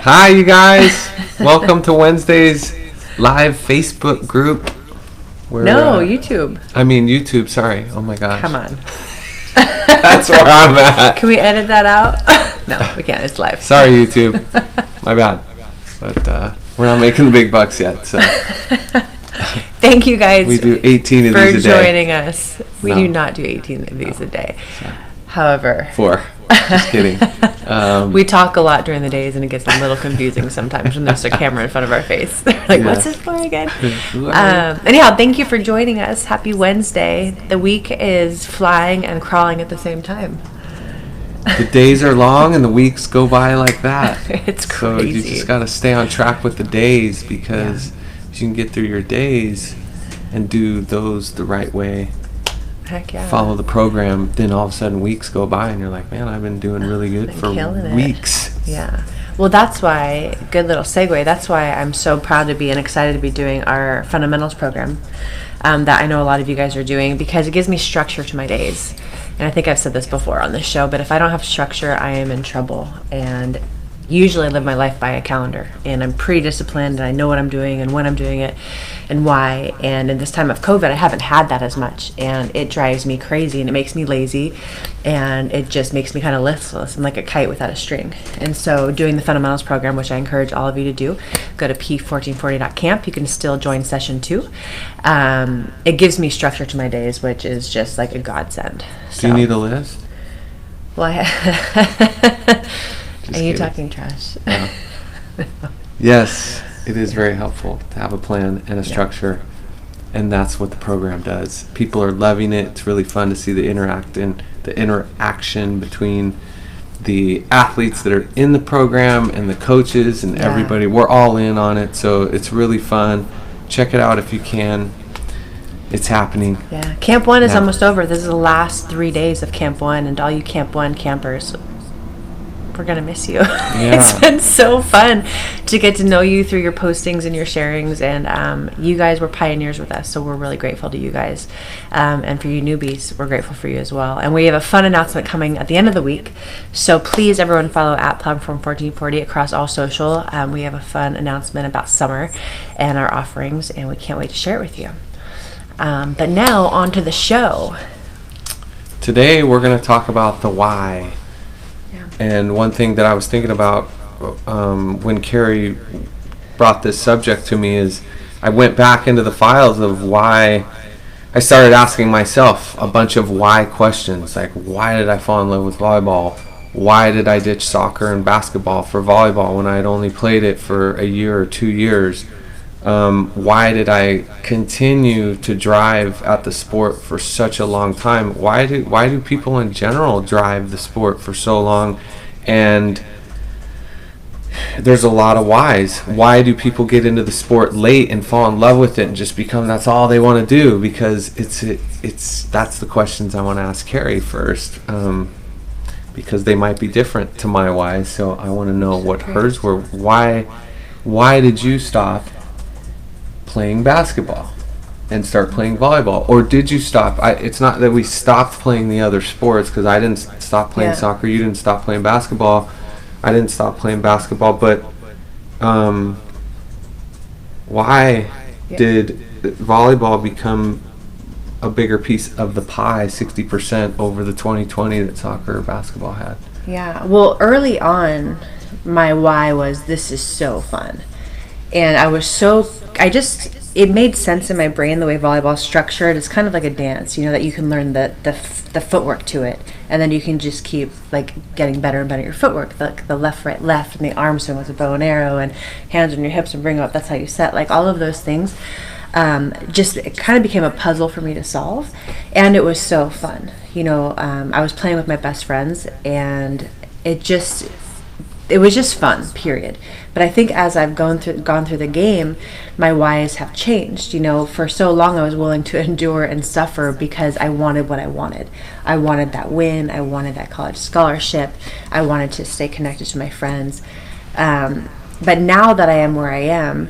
Hi, you guys. Welcome to Wednesday's live Facebook group. YouTube. I mean YouTube, sorry. Oh my gosh. Come on. That's where I'm at. Can we edit that out? No, we can't. It's live. Sorry, YouTube. My bad. But we're not making the big bucks yet, so. Thank you guys. We do 18 of these a day. For joining us. We do not do 18 of these a day. Sorry. However. 4. Just kidding. We talk a lot during the days, and it gets a little confusing sometimes when there's a camera in front of our face. They're like, what's this for again? Anyhow, thank you for joining us. Happy Wednesday. The week is flying and crawling at the same time. The days are long and the weeks go by like that. It's crazy. So you just got to stay on track with the days, because if you can get through your days and do those the right way, heck yeah, follow the program, then all of a sudden weeks go by and you're like, man, I've been doing really good for weeks. Yeah. Well, that's why, good little segue, that's why I'm so proud to be and excited to be doing our fundamentals program that I know a lot of you guys are doing, because it gives me structure to my days. And I think I've said this before on this show, but if I don't have structure, I am in trouble. And usually I live my life by a calendar, and I'm pretty disciplined, and I know what I'm doing and when I'm doing it and why. And in this time of COVID, I haven't had that as much, and it drives me crazy, and it makes me lazy, and it just makes me kind of listless. I'm like a kite without a string. And so doing the fundamentals program, which I encourage all of you to do, go to p1440.camp. You can still join session 2. It gives me structure to my days, which is just like a godsend. Do you need a list? Well, Are you talking trash? No. Yes, it is very helpful to have a plan and a structure, and that's what the program does. People are loving it. It's really fun to see the interaction between the athletes that are in the program and the coaches and everybody. We're all in on it, so it's really fun. Check it out if you can. It's happening. Yeah, Camp 1 is almost over. This is the last 3 days of Camp 1, and all you Camp 1 campers, we're going to miss you. Yeah. It's been so fun to get to know you through your postings and your sharings, and you guys were pioneers with us, so we're really grateful to you guys. And for you newbies, we're grateful for you as well. And we have a fun announcement coming at the end of the week, so please everyone follow at p1440 across all social. We have a fun announcement about summer and our offerings, and we can't wait to share it with you. But now on to the show. Today we're going to talk about the why. And one thing that I was thinking about when Kerri brought this subject to me is I went back into the files of why. I started asking myself a bunch of why questions, like why did I fall in love with volleyball? Why did I ditch soccer and basketball for volleyball when I had only played it for a year or 2 years? Why did I continue to drive at the sport for such a long time? Why do people in general drive the sport for so long? And there's a lot of whys. Why do people get into the sport late and fall in love with it and just become that's all they want to do? Because that's the questions I want to ask Kerri first, because they might be different to my whys. So I want to know what hers were. Why did you stop playing basketball and start playing volleyball? Or did you stop? It's not that we stopped playing the other sports, because I didn't stop playing soccer, you didn't stop playing basketball, I didn't stop playing basketball, but why did volleyball become a bigger piece of the pie, 60% over the 20-20 that soccer or basketball had? Yeah, well, early on my why was this is so fun. And it made sense in my brain the way volleyball is structured. It's kind of like a dance, that you can learn the footwork to it, and then you can just keep like getting better and better at your footwork, like the left, right, left, and the arm swing with a bow and arrow, and hands on your hips and bring them up. That's how you set. Like all of those things, it kind of became a puzzle for me to solve, and it was so fun. I was playing with my best friends, and it was just fun, period. But I think as I've gone through the game, my whys have changed. For so long I was willing to endure and suffer because I wanted what I wanted. I wanted that win. I wanted that college scholarship. I wanted to stay connected to my friends. But now that I am where I am,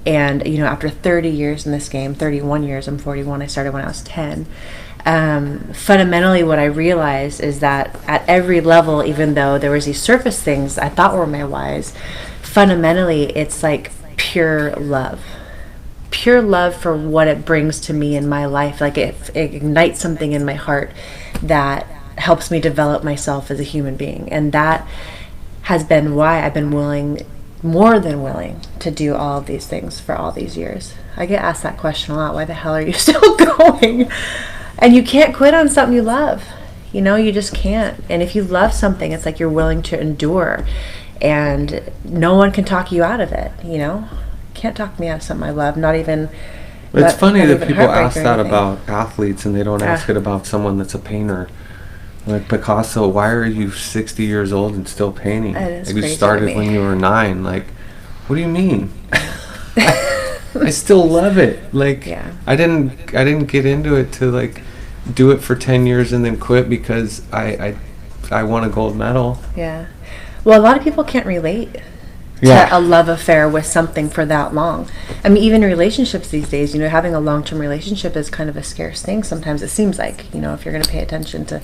and after 30 years in this game, 31 years, I'm 41, I started when I was 10. Fundamentally what I realized is that at every level, even though there was these surface things I thought were my whys, fundamentally it's like pure love for what it brings to me in my life. Like it ignites something in my heart that helps me develop myself as a human being, and that has been why I've been more than willing to do all of these things for all these years. I get asked that question a lot. Why the hell are you still going? And you can't quit on something you love. You know, you just can't. And if you love something, it's like you're willing to endure, and no one can talk you out of it. You know, can't talk me out of something I love. Not even. It's funny that people ask that about athletes, and they don't ask it about someone that's a painter. Like Picasso, why are you 60 years old and still painting? That is you crazy started to me. when you were 9. Like, what do you mean? I still love it. Like, Yeah. I didn't get into it to like do it for 10 years and then quit because I won a gold medal. Yeah. Well, a lot of people can't relate Yeah. to a love affair with something for that long. I mean, even relationships these days, you know, having a long-term relationship is kind of a scarce thing sometimes, it seems like, you know, if you're going to pay attention to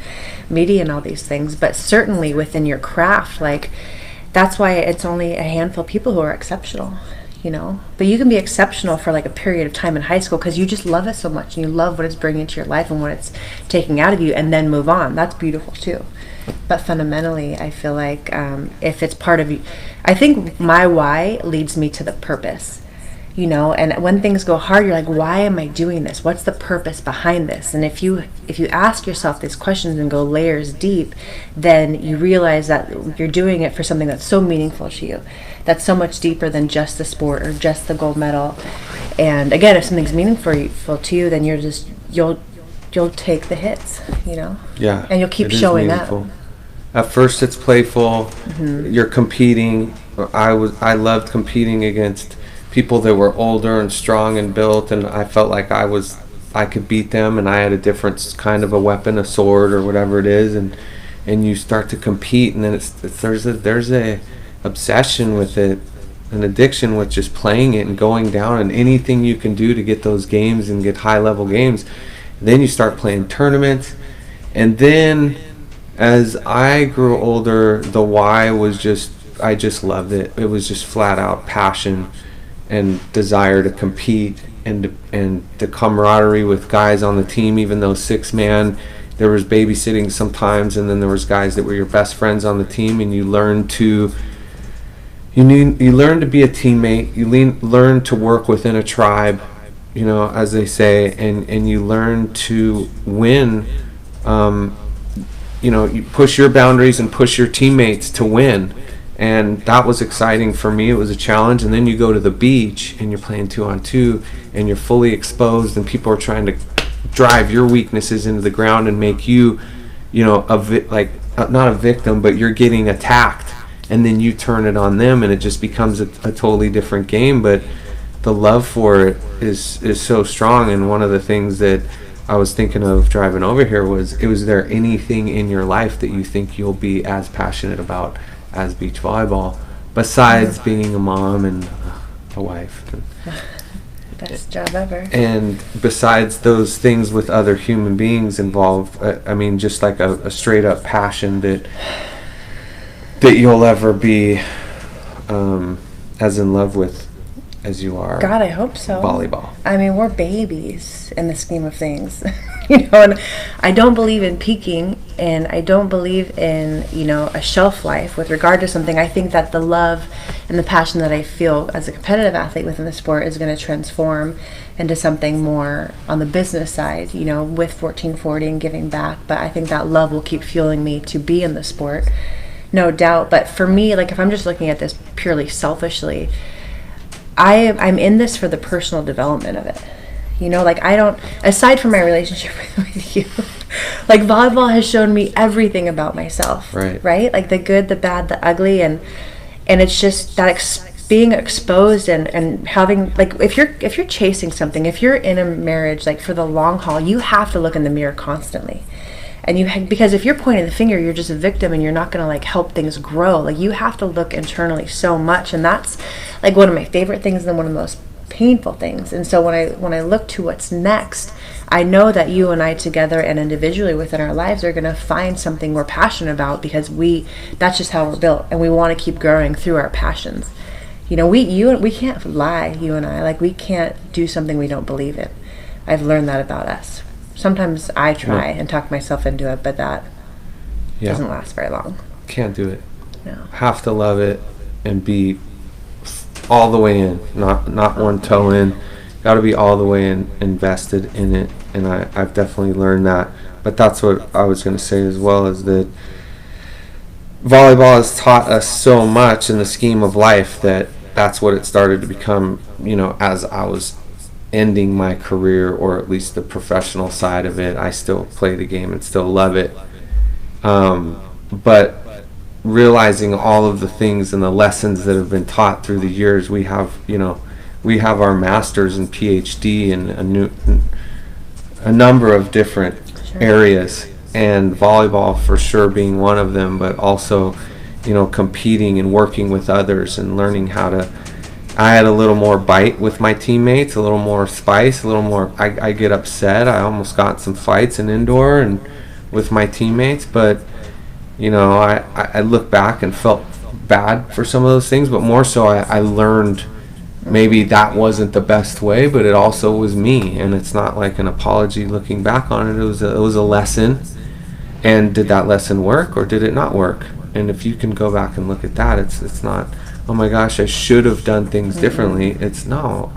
media and all these things. But certainly within your craft, like, that's why it's only a handful of people who are exceptional, you know. But you can be exceptional for like a period of time in high school because you just love it so much, and you love what it's bringing to your life and what it's taking out of you, and then move on. That's beautiful too. But fundamentally, I feel like if it's part of you, I think my why leads me to the purpose, you know. And when things go hard, you're like, why am I doing this? What's the purpose behind this? And if you ask yourself these questions and go layers deep, then you realize that you're doing it for something that's so meaningful to you, that's so much deeper than just the sport or just the gold medal. And again, if something's meaningful to you, then you'll take the hits, you know. Yeah. And you'll keep it is showing up. meaningful. At first it's playful. You're competing. I loved competing against people that were older and strong and built, and I felt like I could beat them, and I had a different kind of a weapon, a sword or whatever it is, and you start to compete, and then there's a obsession with it, an addiction with just playing it and going down, and anything you can do to get those games and get high level games. Then you start playing tournaments, and then as I grew older, the why was I just loved it. It was just flat out passion and desire to compete, and the camaraderie with guys on the team, even though 6-man, there was babysitting sometimes, and then there was guys that were your best friends on the team, and you learn to be a teammate. You learn to work within a tribe, you know, as they say, and you learn to win. You know, you push your boundaries and push your teammates to win, and that was exciting for me. It was a challenge. And then you go to the beach and you're playing 2-on-2, and you're fully exposed, and people are trying to drive your weaknesses into the ground and make you, you know, not a victim, but you're getting attacked, and then you turn it on them, and it just becomes a totally different game. But the love for it is so strong. And one of the things that I was thinking of driving over here was there anything in your life that you think you'll be as passionate about as beach volleyball, besides being a mom and a wife? Best job ever. And besides those things with other human beings involved, I mean, just like a straight up passion that you'll ever be as in love with as you are. God, I hope so. Volleyball. I mean, we're babies in the scheme of things, you know. And I don't believe in peaking, and I don't believe in, you know, a shelf life with regard to something. I think that the love and the passion that I feel as a competitive athlete within the sport is going to transform into something more on the business side, you know, with 1440 and giving back. But I think that love will keep fueling me to be in the sport, no doubt. But for me, like, if I'm just looking at this purely selfishly, I'm in this for the personal development of it. You know, like, I don't, aside from my relationship with you, like, volleyball has shown me everything about myself. Right? Like, the good, the bad, the ugly, and it's just that being exposed and having, like, if you're chasing something, if you're in a marriage, like, for the long haul, you have to look in the mirror constantly. And because if you're pointing the finger, you're just a victim, and you're not going to, like, help things grow. Like, you have to look internally so much, and that's, like, one of my favorite things and one of the most painful things. And so when I look to what's next, I know that you and I together and individually within our lives are going to find something we're passionate about, because that's just how we're built, and we want to keep growing through our passions. You know, we can't lie, you and I. Like, we can't do something we don't believe in. I've learned that about us. Sometimes I try and talk myself into it, but that doesn't last very long. Can't do it. No. Have to love it and be all the way in, not one toe in. Got to be all the way in, invested in it, and I've definitely learned that. But that's what I was going to say as well, is that volleyball has taught us so much in the scheme of life that's what it started to become, you know, as I was ending my career, or at least the professional side of it. I still play the game and still love it. But realizing all of the things and the lessons that have been taught through the years, we have our masters and PhD in a number of different areas, and volleyball for sure being one of them, but also, you know, competing and working with others and learning how to. I had a little more bite with my teammates, a little more spice, a little more. I get upset. I almost got some fights in indoor and with my teammates, but you know, I look back and felt bad for some of those things, but more so I learned maybe that wasn't the best way, but it also was me, and it's not like an apology looking back on it. It was a lesson, and did that lesson work or did it not work? And if you can go back and look at that, it's not, oh my gosh, I should have done things differently. It's no,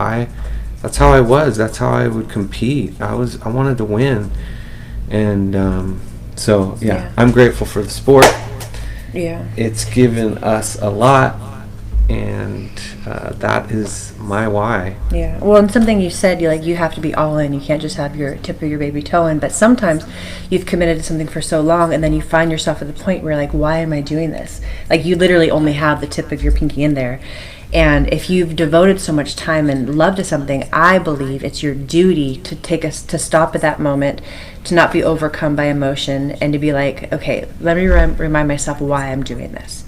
that's how I was. That's how I would compete. I wanted to win, and so I'm grateful for the sport. Yeah, it's given us a lot, and that is my why. Yeah. Well, and something you said, you have to be all in. You can't just have your tip of your baby toe in. But sometimes you've committed to something for so long, and then you find yourself at the point where, like, why am I doing this? Like, you literally only have the tip of your pinky in there. And if you've devoted so much time and love to something, I believe it's your duty to stop at that moment, to not be overcome by emotion, and to be like, okay, let me remind myself why I'm doing this.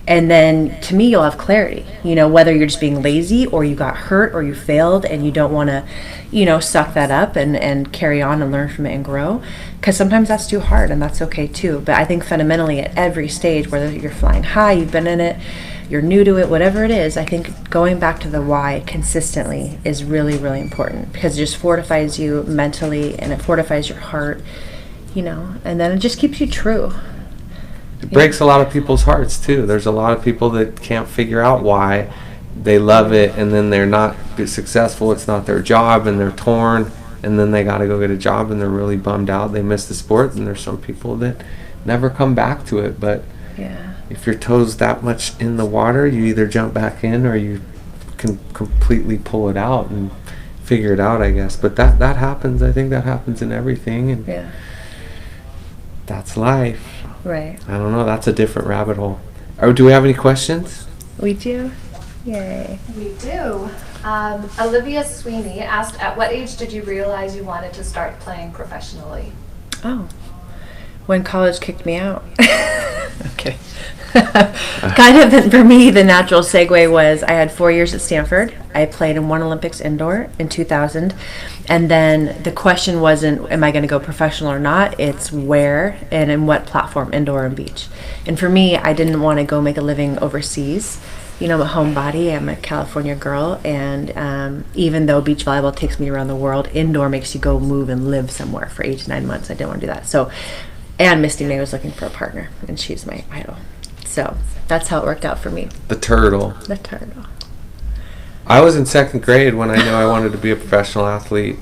And then, to me, you'll have clarity, you know, whether you're just being lazy or you got hurt or you failed and you don't want to, you know, suck that up and carry on and learn from it and grow. Because sometimes that's too hard, and that's okay too. But I think fundamentally at every stage, whether you're flying high, you've been in it, you're new to it, whatever it is, I think going back to the why consistently is really, really important, because it just fortifies you mentally and it fortifies your heart, you know, and then it just keeps you true. It breaks a lot of people's hearts too. There's a lot of people that can't figure out why. They love it, and then they're not successful. It's not their job, and they're torn, and then they got to go get a job, and they're really bummed out. They miss the sport, and there's some people that never come back to it. But if your toe's that much in the water, you either jump back in or you can completely pull it out and figure it out, I guess. But that happens. I think that happens in everything, and that's life. Right. I don't know. That's a different rabbit hole. Oh, do we have any questions? We do. Yay. We do. Olivia Sweeney asked, at what age did you realize you wanted to start playing professionally? Oh, when college kicked me out. Okay. Kind of, for me, the natural segue was I had 4 years at Stanford. I played in one Olympics indoor in 2000. And then the question wasn't, am I going to go professional or not? It's where and in what platform, indoor and beach. And for me, I didn't want to go make a living overseas. You know, I'm a homebody. I'm a California girl. And even though beach volleyball takes me around the world, indoor makes you go move and live somewhere for 8 to 9 months. I didn't want to do that. So, and Misty May was looking for a partner, and she's my idol. So that's how it worked out for me. The turtle. The turtle. I was in second grade when I knew I wanted to be a professional athlete.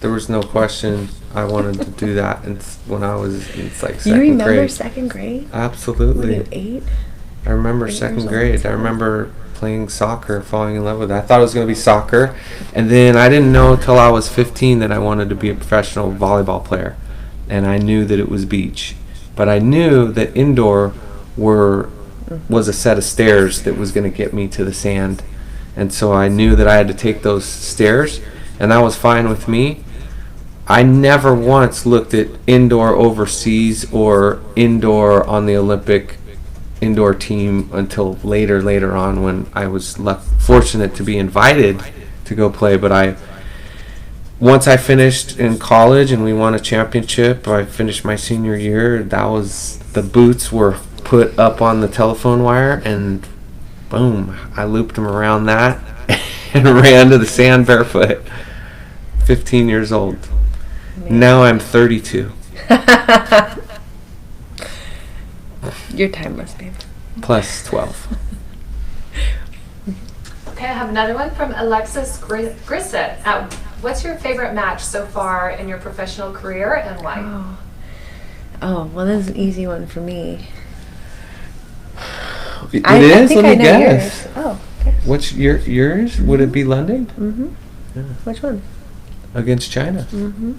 There was no question I wanted to do that. And when I was in second grade. You remember second grade? Absolutely. Were you 8? I remember second grade. I remember playing soccer, falling in love with it. I thought it was going to be soccer. And then I didn't know until I was 15 that I wanted to be a professional volleyball player. And I knew that it was beach. But I knew that indoor was a set of stairs that was going to get me to the sand. And so I knew that I had to take those stairs, and that was fine with me. I never once looked at indoor overseas or indoor on the Olympic indoor team until later on, when I was fortunate to be invited to go play. But once I finished in college and we won a championship, I finished my senior year. The boots were put up on the telephone wire, and boom, I looped him around that and ran to the sand barefoot. 15 years old. Man. Now I'm 32. You're timeless, babe. Plus 12. Okay, I have another one from Alexis Grissett. What's your favorite match so far in your professional career and why? Oh, well, this is an easy one for me. It I is? think Let I me know guess. yours. Oh, okay. What's yours? Would it be London? Mm-hmm. Yeah. Which one? Against China. Mm-hmm.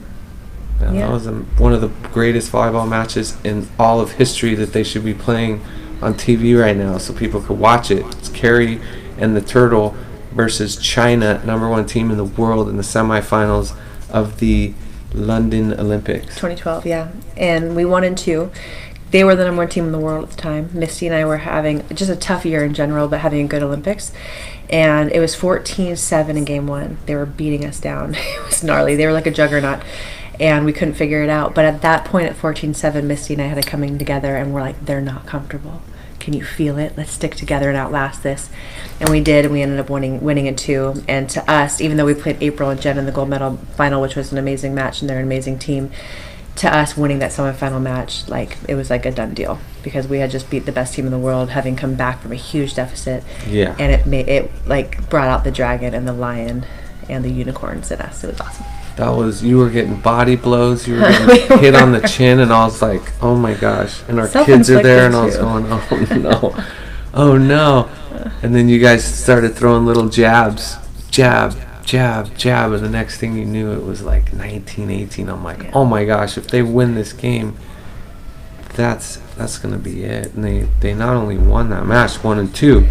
Yeah, Yeah. that was one of the greatest volleyball matches in all of history that they should be playing on TV right now so people could watch it. It's Kerri and the Turtle versus China, #1 team in the world in the semifinals of the London Olympics. 2012, yeah. And we won in 2. They were the #1 team in the world at the time. Misty and I were having just a tough year in general, but having a good Olympics. And it was 14-7 in game 1. They were beating us down. It was gnarly. They were like a juggernaut. And we couldn't figure it out. But at that point, at 14-7, Misty and I had it coming together, and we're like, they're not comfortable. Can you feel it? Let's stick together and outlast this. And we did, and we ended up winning in 2. And to us, even though we played April and Jen in the gold medal final, which was an amazing match, and they're an amazing team, to us, winning that semifinal match, like, it was like a done deal because we had just beat the best team in the world, having come back from a huge deficit. Yeah. And it like brought out the dragon and the lion and the unicorns in us. It was awesome. That was, you were getting body blows, you were getting hit on the chin, and I was like, oh my gosh. And our kids are there, and I was going, oh no, oh no. And then you guys started throwing little jabs, jab, jab, jab, and the next thing you knew, it was like 19-18. I'm like, oh my gosh, if they win this game, that's going to be it. And they not only won that match, 1 and 2.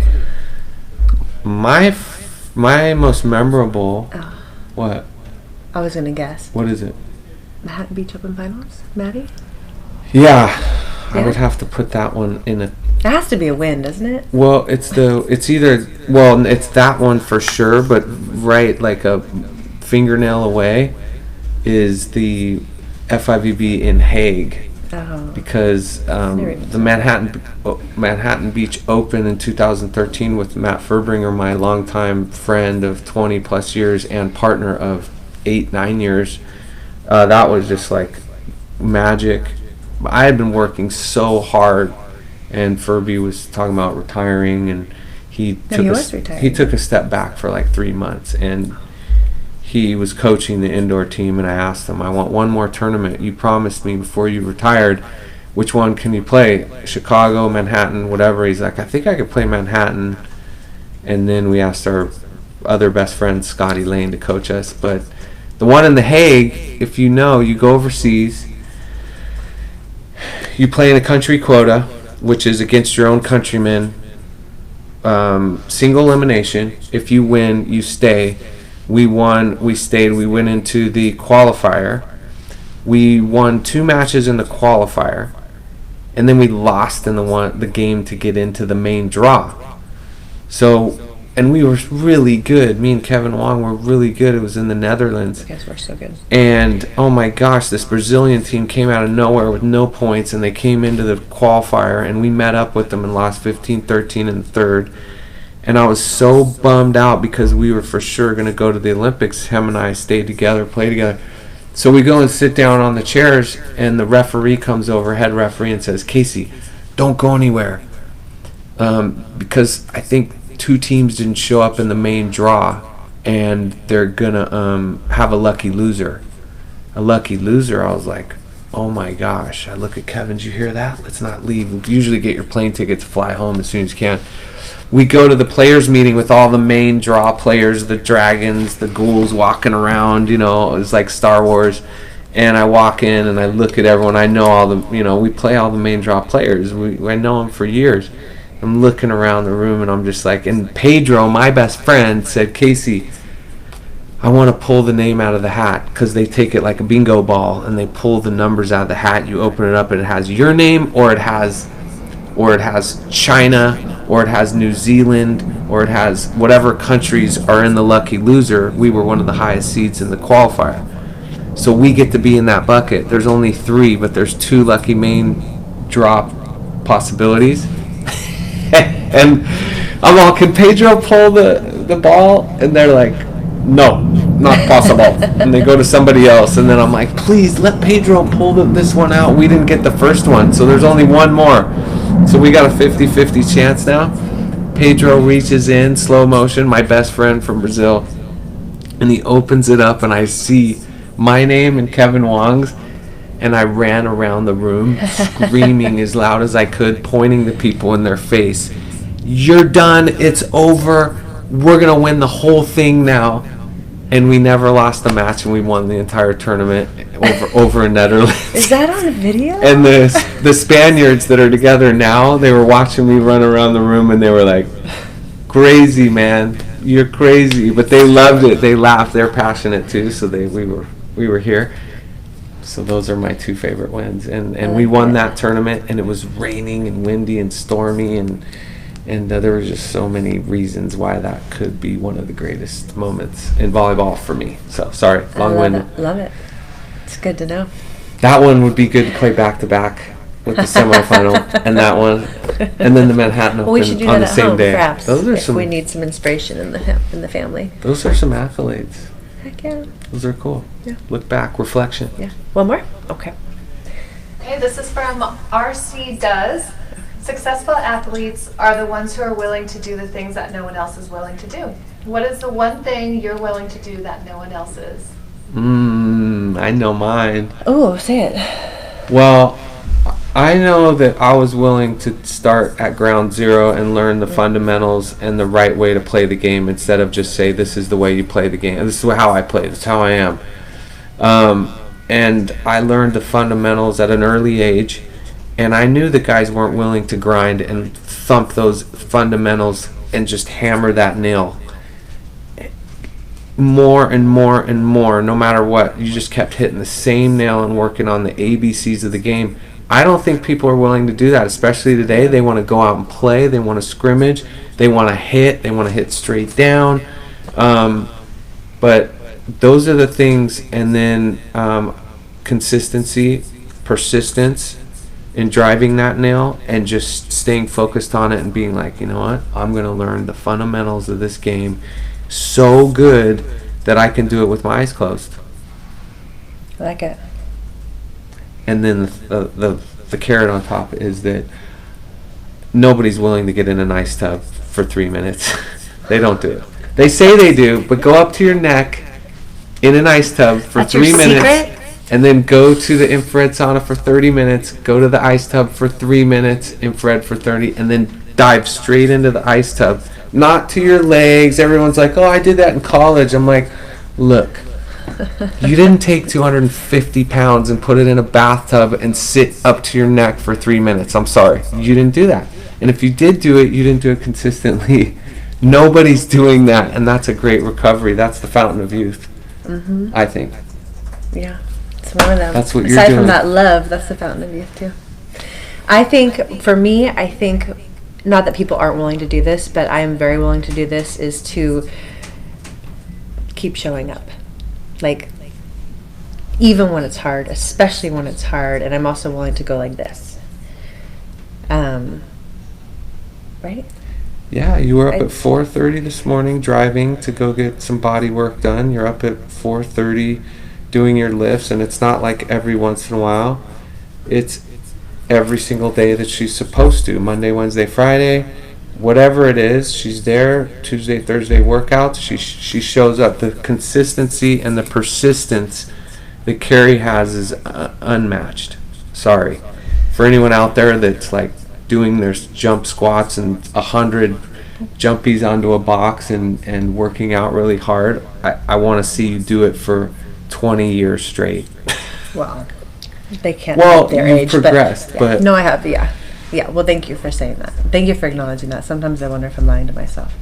My most memorable, what? I was going to guess. What is it? Manhattan Beach Open Finals? Maddie? Yeah, I Yeah? would have to put that one in a. It has to be a win, doesn't it? Well, it's that one for sure, but right, like a fingernail away is the FIVB in Hague, Oh. because the Manhattan Beach Open in 2013 with Matt Furbringer, my longtime friend of 20 plus years and partner of 8-9 years, that was just like magic. I had been working so hard, and Furby was talking about retiring, and he took a step back for like 3 months, and he was coaching the indoor team, and I asked him, I want one more tournament. You promised me before you retired. Which one can you play? Chicago, Manhattan, whatever. He's like, I think I could play Manhattan. And then we asked our other best friend, Scotty Lane, to coach us. But the one in The Hague, if you know, you go overseas, you play in a country quota, which is against your own countrymen, single elimination. If you win, you stay. We won, we stayed, we went into the qualifier. We won 2 matches in the qualifier, and then we lost in the game to get into the main draw. So, and we were really good. Me and Kevin Wong were really good. It was in the Netherlands. I guess we're so good. And oh my gosh, this Brazilian team came out of nowhere with no points, and they came into the qualifier, and we met up with them and lost 15-13 in the third. And I was so bummed out because we were for sure going to go to the Olympics. Him and I stayed together, played together. So we go and sit down on the chairs, and the referee comes over, head referee, and says, Casey, don't go anywhere. Because I think 2 teams didn't show up in the main draw, and they're going to have a lucky loser. A lucky loser. I was like, oh my gosh. I look at Kevin, did you hear that? Let's not leave. We usually get your plane ticket to fly home as soon as you can. We go to the players meeting with all the main draw players, the dragons, the ghouls walking around, you know, it was like Star Wars. And I walk in and I look at everyone. I know all the, you know, we play all the main draw players. I know them for years. I'm looking around the room and I'm just like, and Pedro, my best friend, said, Casey, I want to pull the name out of the hat, because they take it like a bingo ball and they pull the numbers out of the hat. You open it up and it has your name, or it has China, or it has New Zealand, or it has whatever countries are in the lucky loser. We were one of the highest seeds in the qualifier. So we get to be in that bucket. There's only 3, but there's 2 lucky main draw possibilities. And I'm all, can Pedro pull the ball? And they're like, no, not possible. And they go to somebody else. And then I'm like, please let Pedro pull this one out. We didn't get the first one, so there's only one more. So we got a 50-50 chance now. Pedro reaches in, slow motion, my best friend from Brazil. And he opens it up, and I see my name and Kevin Wong's. And I ran around the room screaming as loud as I could, pointing the people in their face. You're done. It's over. We're going to win the whole thing now. And we never lost the match, and we won the entire tournament over in Netherlands. Is that on the video? And the Spaniards that are together now, they were watching me run around the room, and they were like, crazy, man. You're crazy. But they loved it. They laughed. They're passionate, too, so we were here. So those are my two favorite wins, and we won that tournament, and it was raining and windy and stormy, and there were just so many reasons why that could be one of the greatest moments in volleyball for me. So sorry, long-winded. Love it. It's good to know. That one would be good to play back-to-back with the semifinal and that one, and then the Manhattan Open We should do on that the at same home, day. perhaps, Those are if some. we need some inspiration in the family. Those are some accolades. Heck yeah. Those are cool. Yeah. Look back, reflection. Yeah. One more? Okay. Okay, this is from RC Does. Successful athletes are the ones who are willing to do the things that no one else is willing to do. What is the one thing you're willing to do that no one else is? I know mine. Oh, say it. Well, I know that I was willing to start at ground zero and learn the fundamentals and the right way to play the game instead of just say, this is the way you play the game. This is how I play. This is how I am. And I learned the fundamentals at an early age, and I knew the guys weren't willing to grind and thump those fundamentals and just hammer that nail more and more and more, no matter what. You just kept hitting the same nail and working on the ABCs of the game. I don't think people are willing to do that, especially today. They want to go out and play. They want to scrimmage. They want to hit. They want to hit straight down. But those are the things. And then consistency, persistence in driving that nail, and just staying focused on it and being like, you know what? I'm going to learn the fundamentals of this game so good that I can do it with my eyes closed. I like it. And then the carrot on top is that nobody's willing to get in an ice tub for 3 minutes. They don't do it. They say they do, but go up to your neck in an ice tub for That's 3 your minutes. secret? And then go to the infrared sauna for 30 minutes, go to the ice tub for 3 minutes, infrared for 30, and then dive straight into the ice tub. Not to your legs. Everyone's like, oh, I did that in college. I'm like, look, you didn't take 250 pounds and put it in a bathtub and sit up to your neck for 3 minutes. I'm sorry. You didn't do that. And if you did do it, you didn't do it consistently. Nobody's doing that, and that's a great recovery. That's the fountain of youth, I think. Yeah. It's one of them. That's what you're Aside doing. from that love, that's the fountain of youth too. I think, for me, not that people aren't willing to do this, but I am very willing to do this, is to keep showing up. Like, even when it's hard, especially when it's hard, and I'm also willing to go like this. Right? Yeah, you were up at 4:30 this morning driving to go get some body work done. You're up at 4:30 doing your lifts, and it's not like every once in a while. It's every single day that she's supposed to. Monday, Wednesday, Friday, whatever it is, she's there. Tuesday, Thursday workouts, she shows up. The consistency and the persistence that Kerri has is unmatched. Sorry. For anyone out there that's like doing their jump squats and 100 jumpies onto a box and working out really hard, I want to see you do it for 20 years straight. Well, they can't Well, at their you've age, progressed, but, yeah. but- No, I have, yeah. Yeah, well, thank you for saying that. Thank you for acknowledging that. Sometimes I wonder if I'm lying to myself.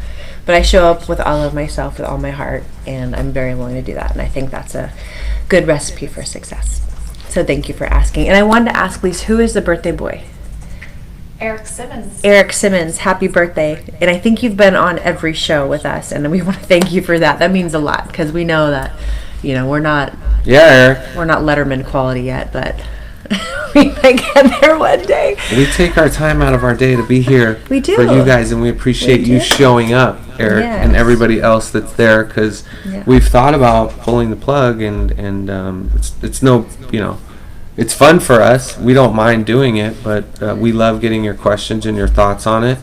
But I show up with all of myself, with all my heart, and I'm very willing to do that. And I think that's a good recipe for success. So thank you for asking. And I wanted to ask, Lise, who is the birthday boy? Eric Simmons. Eric Simmons, happy birthday. And I think you've been on every show with us, and we want to thank you for that. That means a lot, because we know that, we're not Yeah, Eric. Letterman quality yet, but We might get there one day. We take our time out of our day to be here We do. for you guys, and we appreciate you showing up, Eric, and everybody else that's there, because we've thought about pulling the plug, and it's no, it's fun for us. We don't mind doing it, but we love getting your questions and your thoughts on it.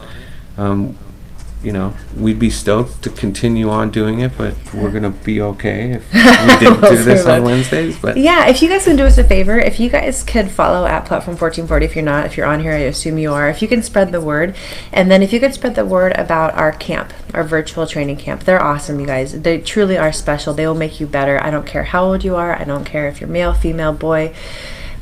We'd be stoked to continue on doing it, but we're going to be okay if we didn't do this on Wednesdays. But yeah, if you guys can do us a favor, if you guys could follow at Platform 1440, if you're on here, I assume you are. If you can spread the word, and then if you could spread the word about our camp, our virtual training camp. They're awesome, you guys. They truly are special. They will make you better. I don't care how old you are. I don't care if you're male, female, boy,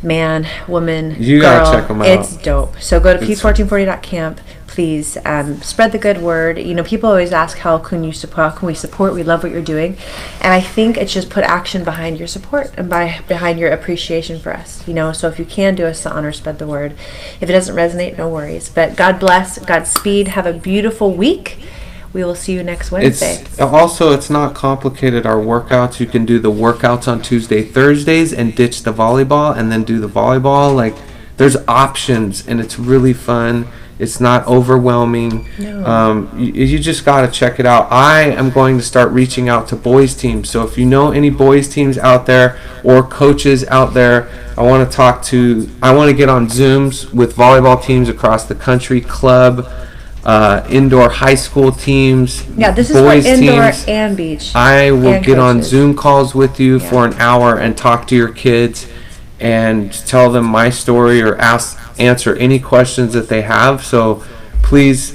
man, woman, you girl. Gotta check them out. It's dope. So go to p1440.camp. Please spread the good word. People always ask, how can we support? We love what you're doing, and I think it's just put action behind your support and behind your appreciation for us. So if you can do us the honor, spread the word. If it doesn't resonate, no worries. But God bless, Godspeed. Have a beautiful week. We will see you next Wednesday. It's not complicated, our workouts. You can do the workouts on Tuesday, Thursdays, and ditch the volleyball, and then do the volleyball. There's options, and it's really fun. It's not overwhelming. No. You just got to check it out. I am going to start reaching out to boys teams. So if you know any boys teams out there or coaches out there, I want to get on Zooms with volleyball teams across the country, club, indoor high school teams. Yeah, this is boys for indoor teams. and beach. I will get on coaches. Zoom calls with you for an hour and talk to your kids and tell them my story or answer any questions that they have. So please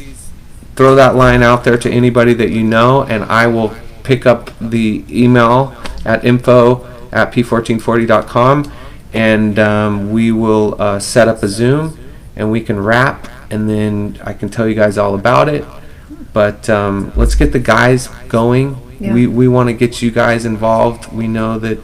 throw that line out there to anybody that you know, and I will pick up the email at info@p1440.com, and we will set up a Zoom, and we can wrap, and then I can tell you guys all about it. But let's get the guys going. Yeah. We want to get you guys involved. We know that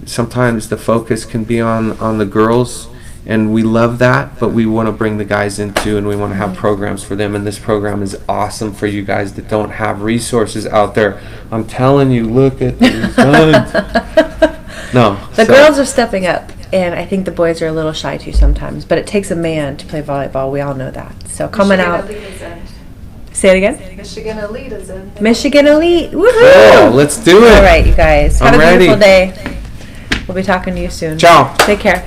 sometimes the focus can be on the girls, and we love that, but we want to bring the guys in too, and we want to have programs for them, and this program is awesome for you guys that don't have resources out there. I'm telling you, look at these guns. The girls are stepping up, and I think the boys are a little shy too sometimes, but it takes a man to play volleyball. We all know that. So coming out. Say it again. Michigan Elite is in. Michigan Elite. Woohoo! Oh, let's do it. All right, you guys. Have I'm a beautiful ready. day. We'll be talking to you soon. Ciao. Take care.